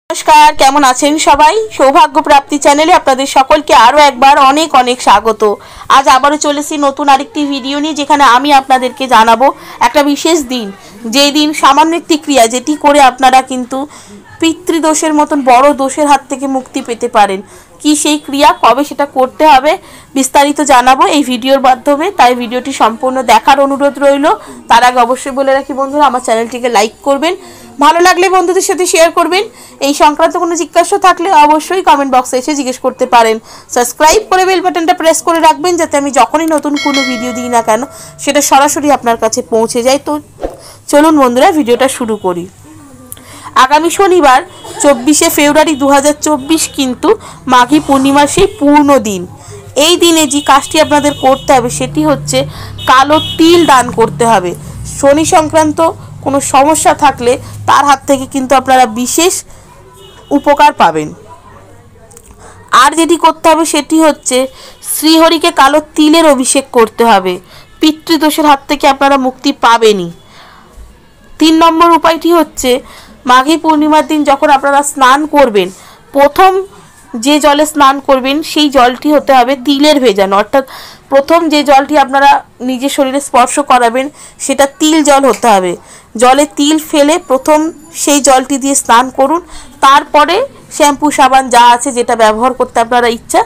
নমস্কার, কেমন আছেন সবাই? সৌভাগ্য প্রাপ্তি চ্যানেলে আপনাদের সকলকে আরও একবার অনেক অনেক স্বাগত। আজ আবারও চলেছি নতুন আরেকটি ভিডিও নিয়ে, যেখানে আমি আপনাদেরকে জানাবো একটা বিশেষ দিন, যেই দিন সামান্য একটি ক্রিয়া যেটি করে আপনারা কিন্তু পিতৃদোষের মতন বড় দোষের হাত থেকে মুক্তি পেতে পারেন। কি সেই ক্রিয়া, কবে সেটা করতে হবে, বিস্তারিত জানাবো এই ভিডিওর মাধ্যমে। তাই ভিডিওটি সম্পূর্ণ দেখার অনুরোধ রইল। তার আগে অবশ্যই বলে রাখি বন্ধুরা, আমার চ্যানেলটিকে লাইক করবেন, ভালো লাগলে বন্ধুদের সাথে শেয়ার করবেন। এই সংক্রান্ত কোনো জিজ্ঞাসা থাকলে অবশ্যই কমেন্ট বক্সে এসে জিজ্ঞেস করতে পারেন। সাবস্ক্রাইব করে বেল বাটনটা প্রেস করে রাখবেন, যাতে আমি যখনই নতুন কোনো ভিডিও দিই না কেন সেটা সরাসরি আপনার কাছে পৌঁছে যায়। তো চলুন বন্ধুরা, ভিডিওটা শুরু করি। আগামী শনিবার 24শে ফেব্রুয়ারি 2024 কিন্তু মাঘী পূর্ণিমার সেই পূর্ণ দিন। এই দিনে যে কাজটি আপনাদের করতে হবে সেটি হচ্ছে কালো তিল দান করতে হবে। শনি সংক্রান্ত কোনো সমস্যা থাকলে তার হাত থেকে কিন্তু আপনারা বিশেষ উপকার পাবেন। আর যেটি করতে হবে সেটি হচ্ছে শ্রীহরিকে কালো তিলের অভিষেক করতে হবে। পিতৃদোষের হাত থেকে আপনারা মুক্তি পাবেনই। 3 নম্বর উপায়টি হচ্ছে মাঘী পূর্ণিমার দিন যখন আপনারা স্নান করবেন, প্রথম যে জলে স্নান করবেন সেই জলটি হতে হবে তিলের ভেজানো। অর্থাৎ প্রথম যে জলটি আপনারা নিজের শরীরে স্পর্শ করাবেন সেটা তিল জল হতে হবে। জলে তিল ফেলে প্রথম সেই জলটি দিয়ে স্নান করুন। তারপরে শ্যাম্পু সাবান যা আছে যেটা ব্যবহার করতে আপনারা ইচ্ছা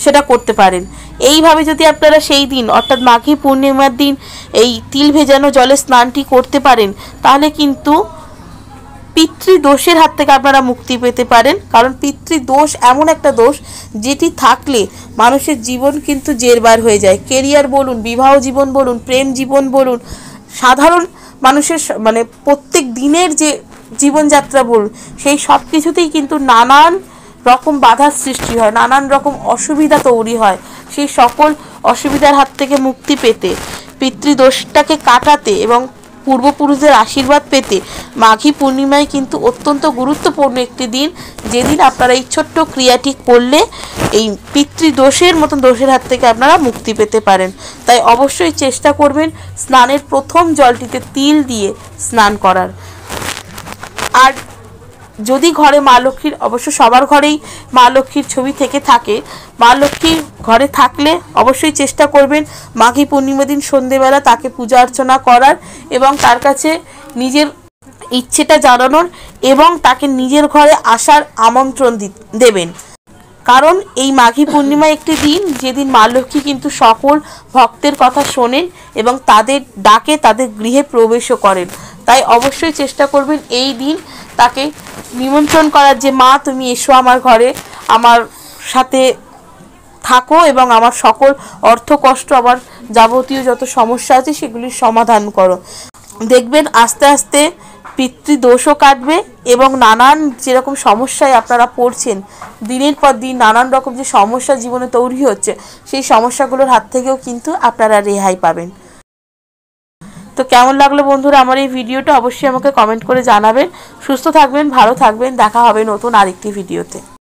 সেটা করতে পারেন। এইভাবে যদি আপনারা সেই দিন অর্থাৎ মাঘী পূর্ণিমার দিন এই তিল ভেজানো জলে স্নানটি করতে পারেন, তাহলে কিন্তু পিতৃদোষের হাত থেকে আপনারা মুক্তি পেতে পারেন। কারণ পিতৃদোষ এমন একটা দোষ যেটি থাকলে মানুষের জীবন কিন্তু জেরবার হয়ে যায়। কেরিয়ার বলুন, বিবাহ জীবন বলুন, প্রেম জীবন বলুন, সাধারণ মানুষের মানে প্রত্যেক দিনের যে জীবনযাত্রা বলুন, সেই সব কিছুতেই কিন্তু নানান রকম বাধার সৃষ্টি হয়, নানান রকম অসুবিধা তৈরি হয়। সেই সকল অসুবিধার হাত থেকে মুক্তি পেতে, পিতৃদোষটাকে কাটাতে এবং পূর্বপুরুষদের আশীর্বাদ পেতে মাঘী পূর্ণিমায় কিন্তু অত্যন্ত গুরুত্বপূর্ণ একটি দিন, যেদিন আপনারা এই ছোট্ট ক্রিয়াটি করলে এই পিতৃদোষের মতন দোষের হাত থেকে আপনারা মুক্তি পেতে পারেন। তাই অবশ্যই চেষ্টা করবেন স্নানের প্রথম জলটিতে তিল দিয়ে স্নান করার। আর যদি ঘরে মা লক্ষ্মীর, অবশ্য সবার ঘরেই মা লক্ষ্মীর ছবি থেকে থাকে, মা লক্ষ্মীর ঘরে থাকলে অবশ্যই চেষ্টা করবেন মাঘী পূর্ণিমা দিন সন্ধেবেলা তাকে পূজা অর্চনা করার এবং তার কাছে নিজের ইচ্ছেটা জানানোর এবং তাকে নিজের ঘরে আসার আমন্ত্রণ দেবেন। কারণ এই মাঘী পূর্ণিমা একটি দিন যেদিন মা লক্ষ্মী কিন্তু সকল ভক্তের কথা শোনেন এবং তাদের ডাকে তাদের গৃহে প্রবেশও করেন। তাই অবশ্যই চেষ্টা করবেন এই দিন তাকে নিমন্ত্রণ করার, যে মা তুমি এসো আমার ঘরে, আমার সাথে থাকো এবং আমার সকল অর্থ কষ্ট, আমার যাবতীয় যত সমস্যা আছে সেগুলির সমাধান করো। দেখবেন আস্তে আস্তে পিতৃদোষও কাটবে এবং নানান যেরকম সমস্যায় আপনারা পড়ছেন, দিনের পর দিন নানান রকম যে সমস্যা জীবনে তৈরি হচ্ছে, সেই সমস্যাগুলোর হাত থেকেও কিন্তু আপনারা রেহাই পাবেন। তো কেমন লাগলো বন্ধুরা আমার এই ভিডিওটা, অবশ্যই আমাকে কমেন্ট করে জানাবেন। সুস্থ থাকবেন, ভালো থাকবেন, দেখা হবে নতুন আরেকটি ভিডিওতে।